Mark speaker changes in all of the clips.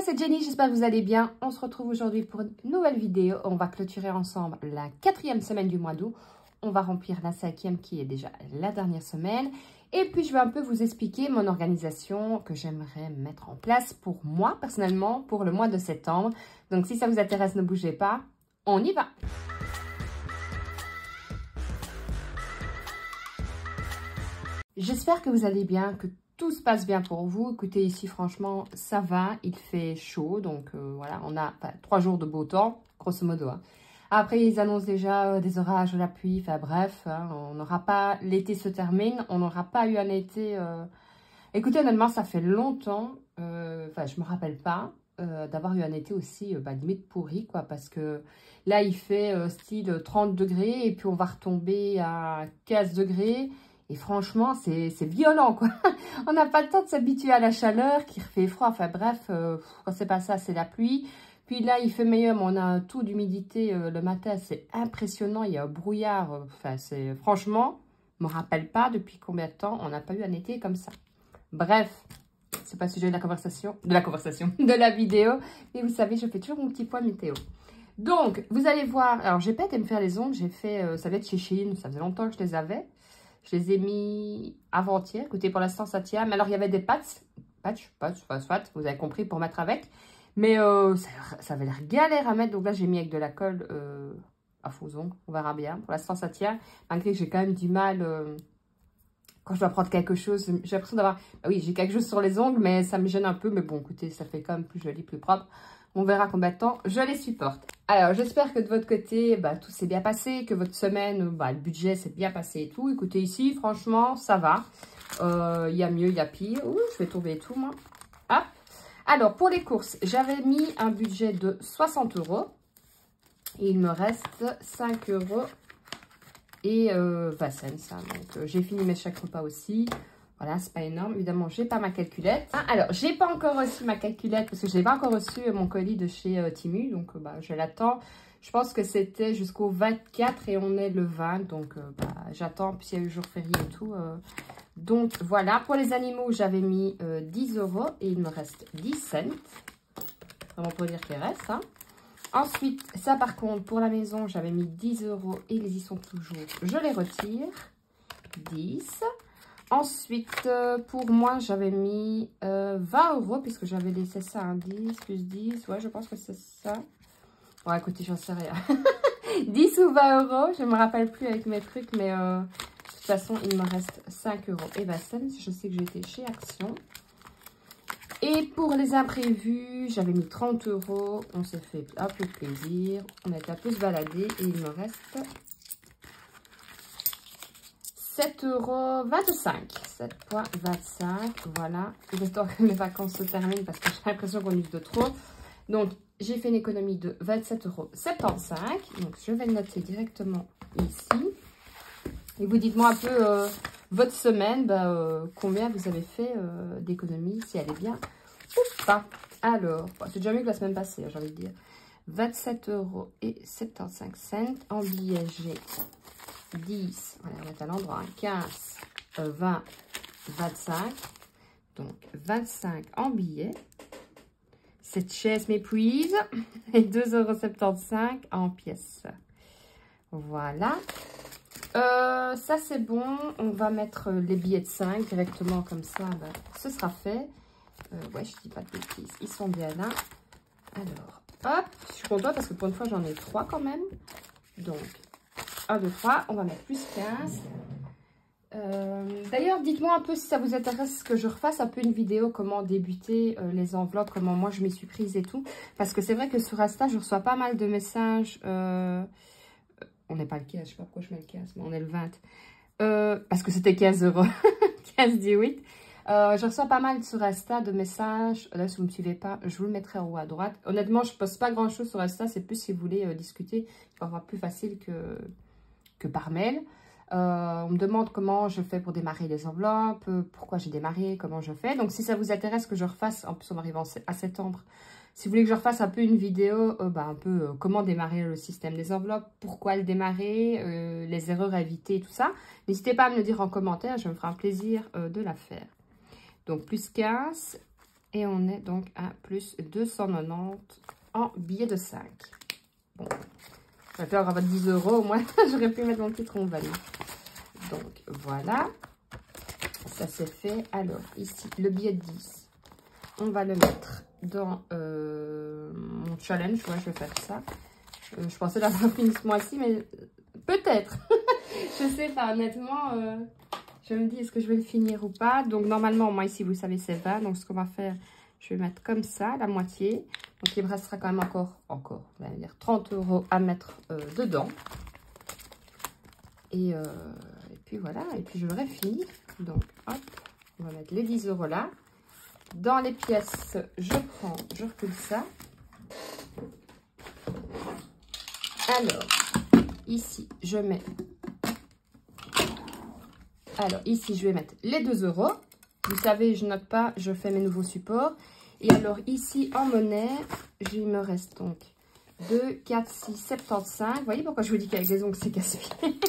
Speaker 1: c'est Jenny, j'espère que vous allez bien. On se retrouve aujourd'hui pour une nouvelle vidéo. On va clôturer ensemble la 4e semaine du mois d'août. On va remplir la 5e qui est déjà la dernière semaine. Et puis je vais un peu vous expliquer mon organisation que j'aimerais mettre en place pour moi, personnellement, pour le mois de septembre. Donc si ça vous intéresse, ne bougez pas, on y va! J'espère que vous allez bien, que tout se passe bien pour vous. Écoutez, ici, franchement, ça va. Il fait chaud. Donc, voilà, on a 3 jours de beau temps, grosso modo. Hein. Après, ils annoncent déjà des orages, de la pluie. Enfin, bref, hein, on n'aura pas... L'été se termine. On n'aura pas eu un été... Écoutez, honnêtement, ça fait longtemps. Enfin, je ne me rappelle pas d'avoir eu un été aussi limite pourri, quoi. Parce que là, il fait style 30 degrés. Et puis, on va retomber à 15 degrés. Et franchement, c'est violent, quoi. On n'a pas le temps de s'habituer à la chaleur, qui fait froid. Enfin bref, quand c'est pas ça, c'est la pluie. Puis là, il fait meilleur, mais on a un taux d'humidité le matin, c'est impressionnant. Il y a un brouillard. Enfin, c'est franchement, je me rappelle pas depuis combien de temps on n'a pas eu un été comme ça. Bref, c'est pas le sujet de la conversation, de la vidéo. Mais vous savez, je fais toujours mon petit point météo. Donc, vous allez voir. Alors, j'ai pas été me faire les ongles. J'ai fait, ça va être chez Shein. Ça faisait longtemps que je les avais. Je les ai mis avant-hier. Écoutez, pour l'instant, ça tient. Mais alors, il y avait des patchs, soit, vous avez compris, pour mettre avec. Mais ça avait l'air galère à mettre. Donc là, j'ai mis avec de la colle à faux ongles. On verra bien. Pour l'instant, ça tient. Malgré que j'ai quand même du mal quand je dois prendre quelque chose. J'ai l'impression d'avoir... Ah oui, j'ai quelque chose sur les ongles, mais ça me gêne un peu. Mais bon, écoutez, ça fait quand même plus joli, plus propre. On verra combien de temps je les supporte. Alors, j'espère que de votre côté, tout s'est bien passé, que votre semaine, le budget s'est bien passé et tout. Écoutez, ici, franchement, ça va. Il y a mieux, il y a pire. Ouh, je vais tomber tout, moi. Hop. Alors, pour les courses, j'avais mis un budget de 60 €. Et il me reste 5 € et 20 cents. Ça. Donc, j'ai fini mes chèques repas aussi. Voilà, c'est pas énorme. Évidemment, j'ai pas ma calculette. Ah, alors, j'ai pas encore reçu ma calculette parce que je n'ai pas encore reçu mon colis de chez Temu. Donc, je l'attends. Je pense que c'était jusqu'au 24 et on est le 20. Donc, j'attends. Puis, il y a eu le jour férié et tout. Donc, voilà. Pour les animaux, j'avais mis 10 € et il me reste 10 cents. Vraiment pour dire qu'il reste. Hein. Ensuite, ça par contre, pour la maison, j'avais mis 10 € et ils y sont toujours. Je les retire. 10. Ensuite, pour moi, j'avais mis 20 € puisque j'avais laissé ça à 10 plus 10. Ouais, je pense que c'est ça. Ouais, écoutez, j'en sais rien. 10 ou 20 €, je ne me rappelle plus avec mes trucs, mais de toute façon, il me reste 5 € et 20 cents. Je sais que j'ai été chez Action. Et pour les imprévus, j'avais mis 30 €. On s'est fait un peu plaisir. On a été un peu se balader et il me reste 7,25 €. 7,25 €. Voilà. Il est temps que mes vacances se terminent parce que j'ai l'impression qu'on use de trop. Donc, j'ai fait une économie de 27,75 €. Donc, je vais le noter directement ici. Et vous dites-moi un peu votre semaine, combien vous avez fait d'économie, si elle est bien ou pas. Alors, c'est déjà mieux que la semaine passée, j'ai envie de dire. 27,75 € en billets, j'ai 10, on va mettre à l'endroit, 15, 20, 25, donc 25 en billets. Cette chaise m'épuise, et 2,75 € en pièces. Voilà. Ça c'est bon, on va mettre les billets de 5 directement comme ça, ce sera fait. Ouais, je dis pas de bêtises, ils sont bien là. Alors, hop, je suis contente parce que pour une fois j'en ai 3 quand même. Donc, 1, 2, 3, on va mettre plus 15. D'ailleurs, dites-moi un peu si ça vous intéresse que je refasse un peu une vidéo comment débuter les enveloppes, comment moi je m'y suis prise et tout. Parce que c'est vrai que sur Insta, je reçois pas mal de messages. On n'est pas le 15, je sais pas pourquoi je mets le 15, mais on est le 20. Parce que c'était 15 €. 15,18 €. Je reçois pas mal sur Insta de messages. Là, si vous ne me suivez pas, je vous le mettrai en haut à droite. Honnêtement, je ne poste pas grand-chose sur Insta. C'est plus si vous voulez discuter. C'est encore plus facile que par mail. On me demande comment je fais pour démarrer les enveloppes, pourquoi j'ai démarré, comment je fais. Donc, si ça vous intéresse que je refasse, en plus on arrive à septembre, si vous voulez que je refasse un peu une vidéo, comment démarrer le système des enveloppes, pourquoi le démarrer, les erreurs à éviter, tout ça, n'hésitez pas à me le dire en commentaire, je me ferai un plaisir de la faire. Donc, plus 15, Et on est donc à plus 290 en billets de 5. Bon, j'aurais pu avoir 10 €, au moins j'aurais pu mettre mon petit rond-valise. Donc voilà, ça c'est fait. Alors ici, le billet de 10, on va le mettre dans mon challenge. Ouais, je vais faire ça. Je pensais l'avoir fini ce mois-ci, mais peut-être. Je sais pas, honnêtement, je me dis est-ce que je vais le finir ou pas. Donc normalement, moi ici, vous savez, c'est 20. Donc ce qu'on va faire, je vais mettre comme ça, la moitié. Donc il me restera quand même encore, on va dire 30 € à mettre dedans. Et puis voilà, et puis je l'aurai fini. Donc hop, on va mettre les 10 € là. Dans les pièces, je recule ça. Alors, ici, je mets... Alors, ici, je vais mettre les 2 €. Vous savez, je note pas, je fais mes nouveaux supports. Et alors, ici, en monnaie, il me reste donc 2, 4, 6, 75. Vous voyez pourquoi je vous dis qu'avec les ongles, c'est casse-pied.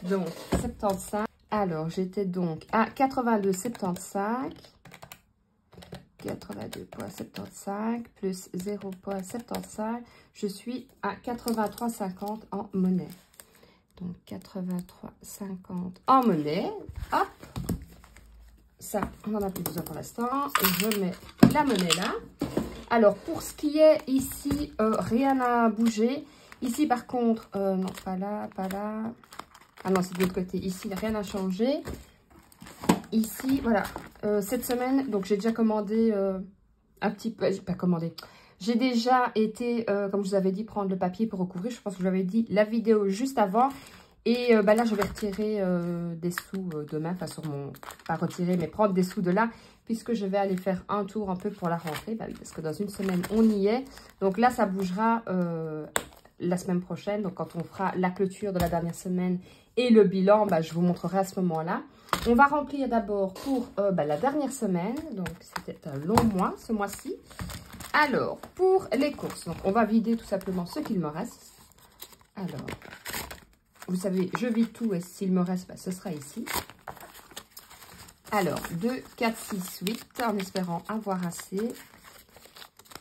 Speaker 1: Donc, 75. Alors, j'étais donc à 82,75. 82,75 plus 0,75. Je suis à 83,50 en monnaie. Donc, 83,50 en monnaie. Hop. Ça, on n'en a plus besoin pour l'instant. Je mets la monnaie là. Alors, pour ce qui est ici, rien n'a bougé. Ici, par contre, non, pas là, pas là. Ah non, c'est de l'autre côté. Ici, rien n'a changé. Ici, voilà. Cette semaine, donc j'ai déjà commandé un petit peu... Pas commandé. J'ai déjà été, comme je vous avais dit, prendre le papier pour recouvrir. Je pense que je vous avais dit la vidéo juste avant. Et bah là, je vais retirer des sous demain. Enfin, sur mon... Pas retirer, mais prendre des sous de là. Puisque je vais aller faire un tour un peu pour la rentrée. Bah oui, parce que dans une semaine, on y est. Donc là, ça bougera la semaine prochaine. Donc quand on fera la clôture de la dernière semaine et le bilan, bah, je vous montrerai à ce moment-là. On va remplir d'abord pour la dernière semaine. Donc c'était un long mois, ce mois-ci. Alors, pour les courses, donc on va vider tout simplement ce qu'il me reste. Alors, vous savez, je vide tout et s'il me reste, bah, ce sera ici. Alors, 2, 4, 6, 8, en espérant avoir assez.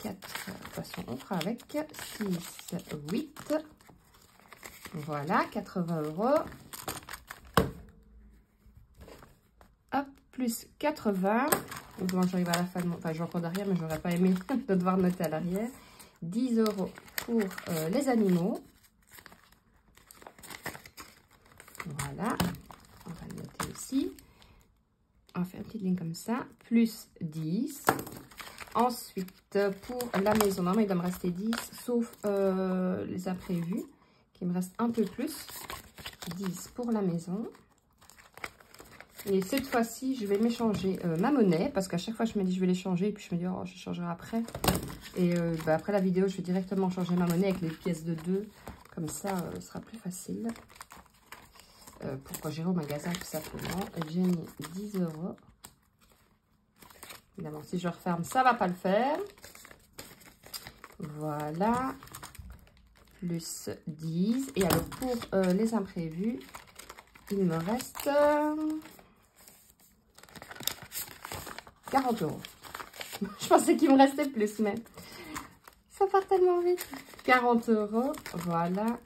Speaker 1: 4, de toute façon, on fera avec. 6, 8. Voilà, 80 €. Hop, plus 80. Donc, j'arrive à la fin de mon... Enfin, je vais encore derrière, mais j'aurais pas aimé de devoir noter à l'arrière. 10 € pour les animaux. Voilà. On va le noter ici. On va faire une petite ligne comme ça. Plus 10. Ensuite, pour la maison, normalement, il doit me rester 10, sauf les imprévus, qui me reste un peu plus. 10 pour la maison. Et cette fois-ci, je vais m'échanger ma monnaie, parce qu'à chaque fois, je me dis, je vais les changer, et puis je me dis, oh, je changerai après. Et après la vidéo, je vais directement changer ma monnaie avec les pièces de 2. Comme ça, ce sera plus facile. Pourquoi j'irai au magasin, tout simplement. J'ai mis 10 €. Évidemment, si je referme, ça ne va pas le faire. Voilà. Plus 10. Et alors, pour les imprévus, il me reste 40 €. Je pensais qu'il me restait plus, mais ça part tellement vite. 40 €. Voilà.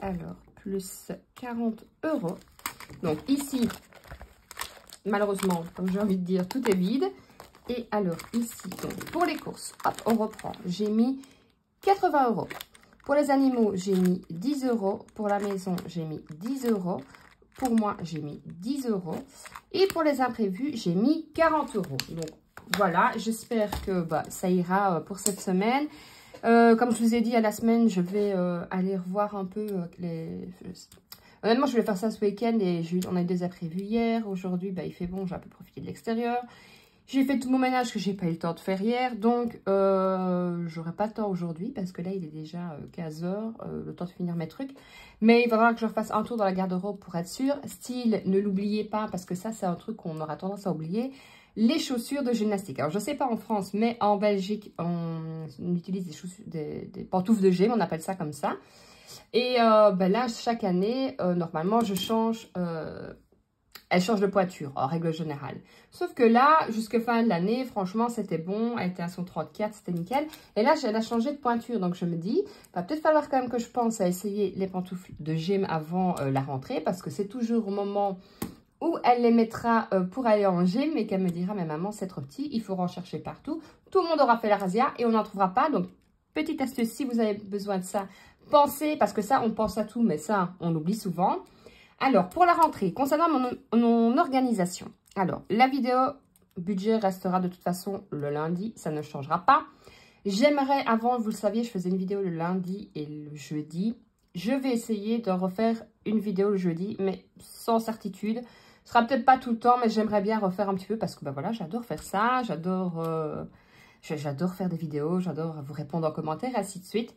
Speaker 1: Alors, plus 40 €. Donc, ici, malheureusement, comme j'ai envie de dire, tout est vide. Et alors, ici, donc, pour les courses, hop, on reprend. J'ai mis 80 €. Pour les animaux, j'ai mis 10 €. Pour la maison, j'ai mis 10 €. Pour moi, j'ai mis 10 €. Et pour les imprévus, j'ai mis 40 €. Donc, voilà, j'espère que ça ira pour cette semaine. Comme je vous ai dit, à la semaine, je vais aller revoir un peu les... Honnêtement, je voulais faire ça ce week-end et on a eu des imprévus hier. Aujourd'hui, il fait bon, j'ai un peu profité de l'extérieur. J'ai fait tout mon ménage que j'ai pas eu le temps de faire hier. Donc, j'aurai pas le temps aujourd'hui parce que là, il est déjà 15 h. Le temps de finir mes trucs. Mais il va falloir que je refasse un tour dans la garde-robe pour être sûre. Style, ne l'oubliez pas parce que ça, c'est un truc qu'on aura tendance à oublier. Les chaussures de gymnastique. Alors, je sais pas en France, mais en Belgique, on utilise des chaussures, des pantoufles de gym. On appelle ça comme ça. Et là, chaque année, normalement, je change elle change de pointure, en règle générale. Sauf que là, jusqu'à fin de l'année, franchement, c'était bon. Elle était à son 34, c'était nickel. Et là, elle a changé de pointure. Donc, je me dis, va peut-être falloir quand même que je pense à essayer les pantoufles de gym avant la rentrée. Parce que c'est toujours au moment où elle les mettra pour aller en gym et qu'elle me dira, mais maman, c'est trop petit, il faut en chercher partout. Tout le monde aura fait la razzia et on n'en trouvera pas. Donc, petite astuce, si vous avez besoin de ça, pensez, parce que ça, on pense à tout, mais ça, on oublie souvent. Alors, pour la rentrée, concernant mon organisation, alors, la vidéo budget restera de toute façon le lundi, ça ne changera pas. J'aimerais, avant, vous le saviez, je faisais une vidéo le lundi et le jeudi. Je vais essayer de refaire une vidéo le jeudi, mais sans certitude. Ce sera peut-être pas tout le temps, mais j'aimerais bien refaire un petit peu parce que, ben voilà, j'adore faire ça, j'adore faire des vidéos, j'adore vous répondre en commentaire, ainsi de suite.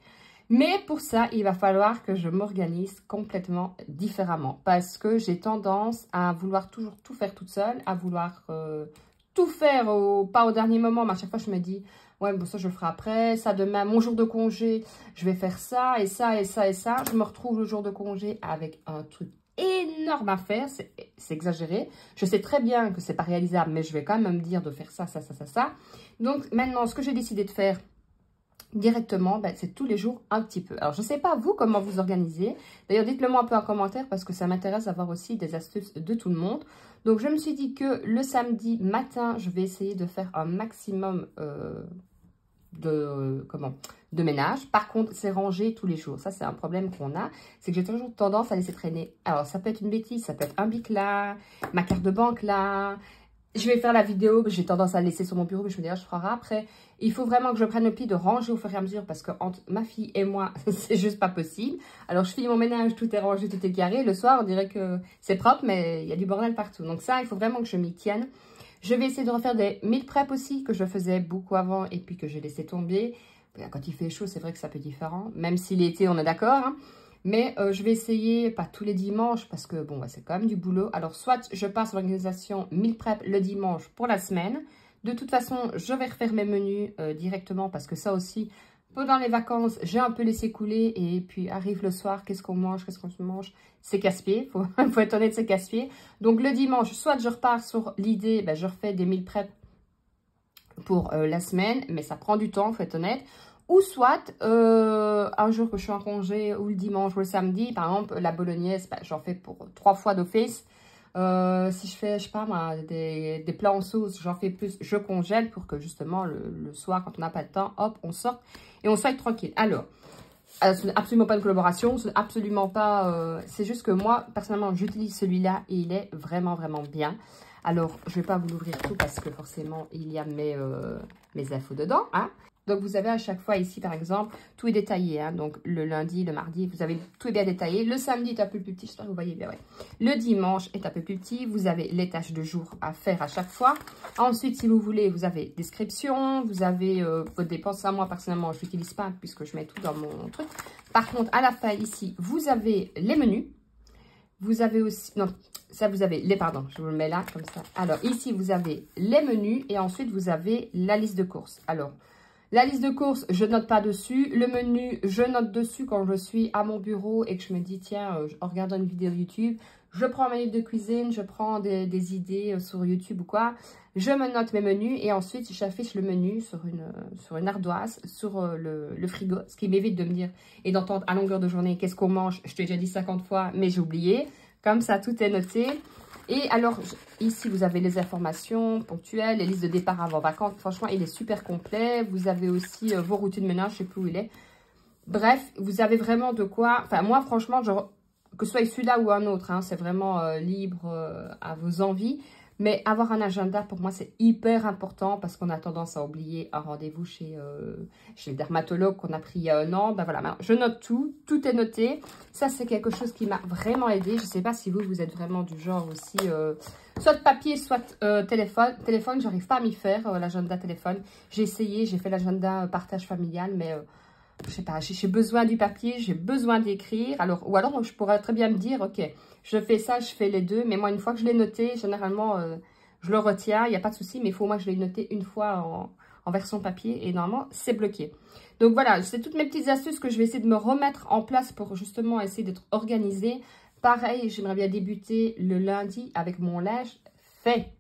Speaker 1: Mais pour ça, il va falloir que je m'organise complètement différemment. Parce que j'ai tendance à vouloir toujours tout faire toute seule, à vouloir tout faire, pas au dernier moment. Mais à chaque fois, je me dis, ouais, bon, ça, je le ferai après. Ça, demain, mon jour de congé, je vais faire ça et ça et ça et ça. Je me retrouve le jour de congé avec un truc énorme à faire. C'est exagéré. Je sais très bien que c'est pas réalisable, mais je vais quand même me dire de faire ça, ça, ça, ça, ça. Donc, maintenant, ce que j'ai décidé de faire directement, ben, c'est tous les jours un petit peu. Alors, je ne sais pas vous comment vous organisez. D'ailleurs, dites-le moi un peu en commentaire parce que ça m'intéresse d'avoir aussi des astuces de tout le monde. Donc, je me suis dit que le samedi matin, je vais essayer de faire un maximum de ménage. Par contre, c'est ranger tous les jours. Ça, c'est un problème qu'on a. C'est que j'ai toujours tendance à laisser traîner. Alors, ça peut être une bêtise, ça peut être un bic là, ma carte de banque là. Je vais faire la vidéo, j'ai tendance à le laisser sur mon bureau, mais je me dis, je ferai après. Il faut vraiment que je prenne le pli de ranger au fur et à mesure parce que entre ma fille et moi, c'est juste pas possible. Alors, je finis mon ménage, tout est rangé, tout est carré. Le soir, on dirait que c'est propre, mais il y a du bordel partout. Donc ça, il faut vraiment que je m'y tienne. Je vais essayer de refaire des meal prep aussi, que je faisais beaucoup avant et puis que j'ai laissé tomber. Quand il fait chaud, c'est vrai que c'est un peu différent. Même si l'été, on est d'accord, hein. Mais je vais essayer, pas tous les dimanches, parce que bon, c'est quand même du boulot. Alors, soit je passe l'organisation meal prep le dimanche pour la semaine. De toute façon, je vais refaire mes menus directement, parce que ça aussi, pendant les vacances, j'ai un peu laissé couler. Et puis, arrive le soir, qu'est-ce qu'on mange, qu'est-ce qu'on se mange? C'est casse-pied, faut être honnête, c'est casse-pied. Donc, le dimanche, soit je repars sur l'idée, ben, je refais des meal prep pour la semaine, mais ça prend du temps, faut être honnête. Ou soit, un jour que je suis en congé, ou le dimanche, ou le samedi, par exemple, la bolognaise, bah, j'en fais pour 3 fois d'office. Si je fais, je sais pas moi, des plats en sauce, j'en fais plus, je congèle pour que justement, le soir, quand on n'a pas de temps, hop, on sorte et on soit tranquille. Alors, ce n'est absolument pas une collaboration, ce n'est absolument pas... c'est juste que moi, personnellement, j'utilise celui-là et il est vraiment, vraiment bien. Alors, je ne vais pas vous l'ouvrir tout parce que forcément, il y a mes infos dedans, hein. Donc, vous avez à chaque fois ici, par exemple, tout est détaillé. Hein. Donc, le lundi, le mardi, vous avez tout est bien détaillé. Le samedi est un peu plus petit, j'espère que vous voyez bien. Ouais. Le dimanche est un peu plus petit. Vous avez les tâches de jour à faire à chaque fois. Ensuite, si vous voulez, vous avez description. Vous avez vos dépenses. Ça, moi, personnellement, je n'utilise pas puisque je mets tout dans mon truc. Par contre, à la fin, ici, vous avez les menus. Vous avez aussi... Non, ça, vous avez les... Pardon, je vous le mets là, comme ça. Alors, ici, vous avez les menus. Et ensuite, vous avez la liste de courses. Alors... La liste de courses, je note pas dessus. Le menu, je note dessus quand je suis à mon bureau et que je me dis, tiens, en regardant une vidéo YouTube, je prends ma livre de cuisine, je prends des idées sur YouTube ou quoi. Je me note mes menus et ensuite, j'affiche le menu sur une ardoise, sur le frigo. Ce qui m'évite de me dire et d'entendre à longueur de journée qu'est-ce qu'on mange. Je t'ai déjà dit 50 fois, mais j'ai oublié. Comme ça, tout est noté. Et alors, ici, vous avez les informations ponctuelles, les listes de départ avant vacances. Franchement, il est super complet. Vous avez aussi vos routines de ménage, je ne sais plus où il est. Bref, vous avez vraiment de quoi... Enfin, moi, franchement, que ce soit celui-là ou un autre, hein, c'est vraiment libre à vos envies. Mais avoir un agenda, pour moi, c'est hyper important parce qu'on a tendance à oublier un rendez-vous chez le dermatologue qu'on a pris il y a 1 an. Ben voilà, je note tout, tout est noté. Ça, c'est quelque chose qui m'a vraiment aidé. Je ne sais pas si vous êtes vraiment du genre aussi, soit papier, soit téléphone. Téléphone, j'arrive pas à m'y faire, l'agenda téléphone. J'ai essayé, j'ai fait l'agenda partage familial, mais... je sais pas, j'ai besoin du papier, j'ai besoin d'écrire. Ou alors, je pourrais très bien me dire, ok, je fais ça, je fais les deux. Mais moi, une fois que je l'ai noté, généralement, je le retiens. Il n'y a pas de souci, mais il faut moi que je l'ai noté une fois en version papier. Et normalement, c'est bloqué. Donc voilà, c'est toutes mes petites astuces que je vais essayer de me remettre en place pour justement essayer d'être organisée. Pareil, j'aimerais bien débuter le lundi avec mon linge fait.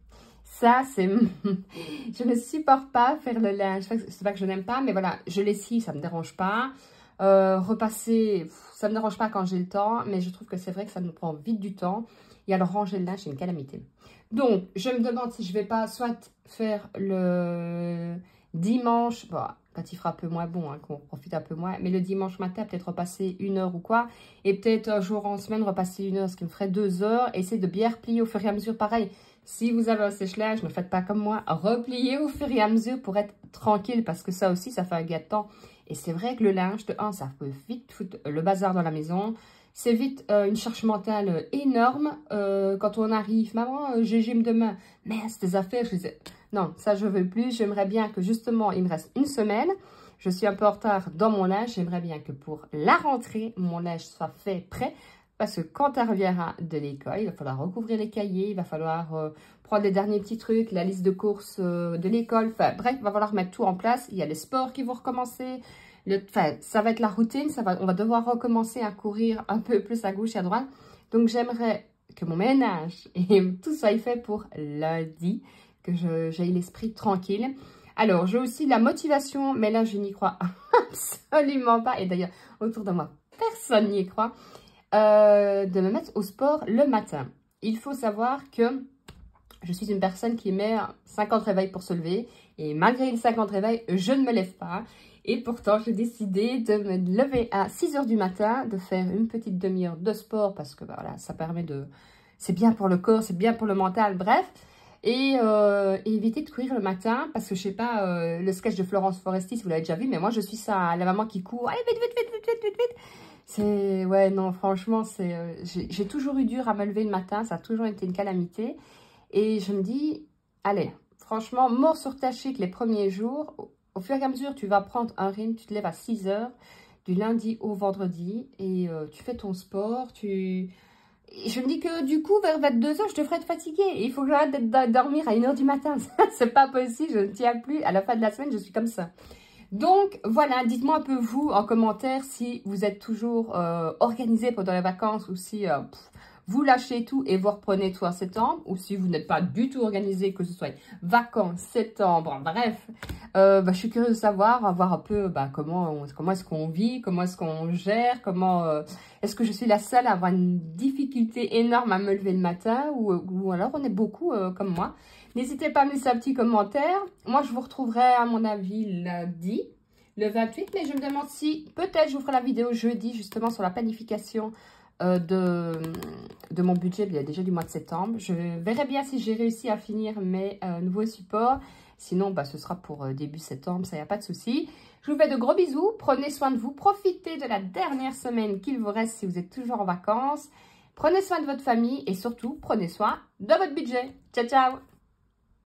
Speaker 1: Ça, c'est... je ne supporte pas faire le linge. C'est pas que je n'aime pas, mais voilà, je lessive, ça ne me dérange pas. Repasser, ça ne me dérange pas quand j'ai le temps, mais je trouve que c'est vrai que ça me prend vite du temps. Et alors, ranger le linge, c'est une calamité. Donc, je me demande si je vais pas soit faire le dimanche, bon, quand il fera un peu moins bon, hein, qu'on profite un peu moins, mais le dimanche matin, peut-être repasser 1 heure ou quoi, et peut-être un jour en semaine, repasser 1 heure, ce qui me ferait 2 heures, essayer de bien replier au fur et à mesure, pareil. Si vous avez un sèche-linge, ne faites pas comme moi, repliez au fur et à mesure pour être tranquille, parce que ça aussi, ça fait un gain de temps. Et c'est vrai que le linge, de 1, ça peut vite foutre le bazar dans la maison. C'est vite une charge mentale énorme. Quand on arrive, maman, j'ai gym demain. Merde, tes affaires, je disais, non, ça je veux plus. J'aimerais bien que justement, il me reste 1 semaine. Je suis un peu en retard dans mon linge. J'aimerais bien que pour la rentrée, mon linge soit fait, prêt. Parce que quand elle reviendra de l'école, il va falloir recouvrir les cahiers, il va falloir prendre les derniers petits trucs, la liste de courses de l'école. Enfin, bref, il va falloir mettre tout en place. Il y a les sports qui vont recommencer. Enfin, ça va être la routine. On va devoir recommencer à courir un peu plus à gauche et à droite. Donc, j'aimerais que mon ménage et tout soit fait pour lundi, que j'aie l'esprit tranquille. Alors, j'ai aussi la motivation, mais là, je n'y crois absolument pas. Et d'ailleurs, autour de moi, personne n'y croit. De me mettre au sport le matin. Il faut savoir que je suis une personne qui met 50 réveils pour se lever. Et malgré les 50 réveils, je ne me lève pas. Et pourtant, j'ai décidé de me lever à 6 h du matin, de faire une petite demi-heure de sport. Parce que voilà, ça permet de... C'est bien pour le corps, c'est bien pour le mental, bref. Et éviter de courir le matin. Parce que je sais pas, le sketch de Florence Foresti, si vous l'avez déjà vu. Mais moi, je suis ça, la maman qui court. Allez, vite, vite, vite, vite, vite, vite, vite. C'est... Ouais, non, franchement, c'est... j'ai toujours eu dur à me lever le matin. Ça a toujours été une calamité. Et je me dis, allez, franchement, mort sur ta chic les premiers jours. Au fur et à mesure, tu vas prendre un rythme. Tu te lèves à 6 h du lundi au vendredi. Et tu fais ton sport. Et je me dis que du coup, vers 22 h, je devrais être fatiguée. Et il faut que j'arrête de dormir à 1 h du matin. C'est pas possible. Je ne tiens plus. À la fin de la semaine, je suis comme ça. Donc, voilà, dites-moi un peu, vous, en commentaire, si vous êtes toujours organisé pendant les vacances ou si vous lâchez tout et vous reprenez tout en septembre, ou si vous n'êtes pas du tout organisé, que ce soit vacances, septembre, bref. Je suis curieuse de savoir, voir un peu comment est-ce qu'on vit, comment est-ce qu'on gère, est-ce que je suis la seule à avoir une difficulté énorme à me lever le matin, ou alors on est beaucoup comme moi. N'hésitez pas à me laisser un petit commentaire. Moi, je vous retrouverai, à mon avis, lundi, le 28. Mais je me demande si, peut-être, je vous ferai la vidéo jeudi, justement, sur la planification de mon budget. Il y a déjà du mois de septembre. Je verrai bien si j'ai réussi à finir mes nouveaux supports. Sinon, ce sera pour début septembre, ça, il n'y a pas de souci. Je vous fais de gros bisous. Prenez soin de vous. Profitez de la dernière semaine qu'il vous reste si vous êtes toujours en vacances. Prenez soin de votre famille et surtout, prenez soin de votre budget. Ciao, ciao!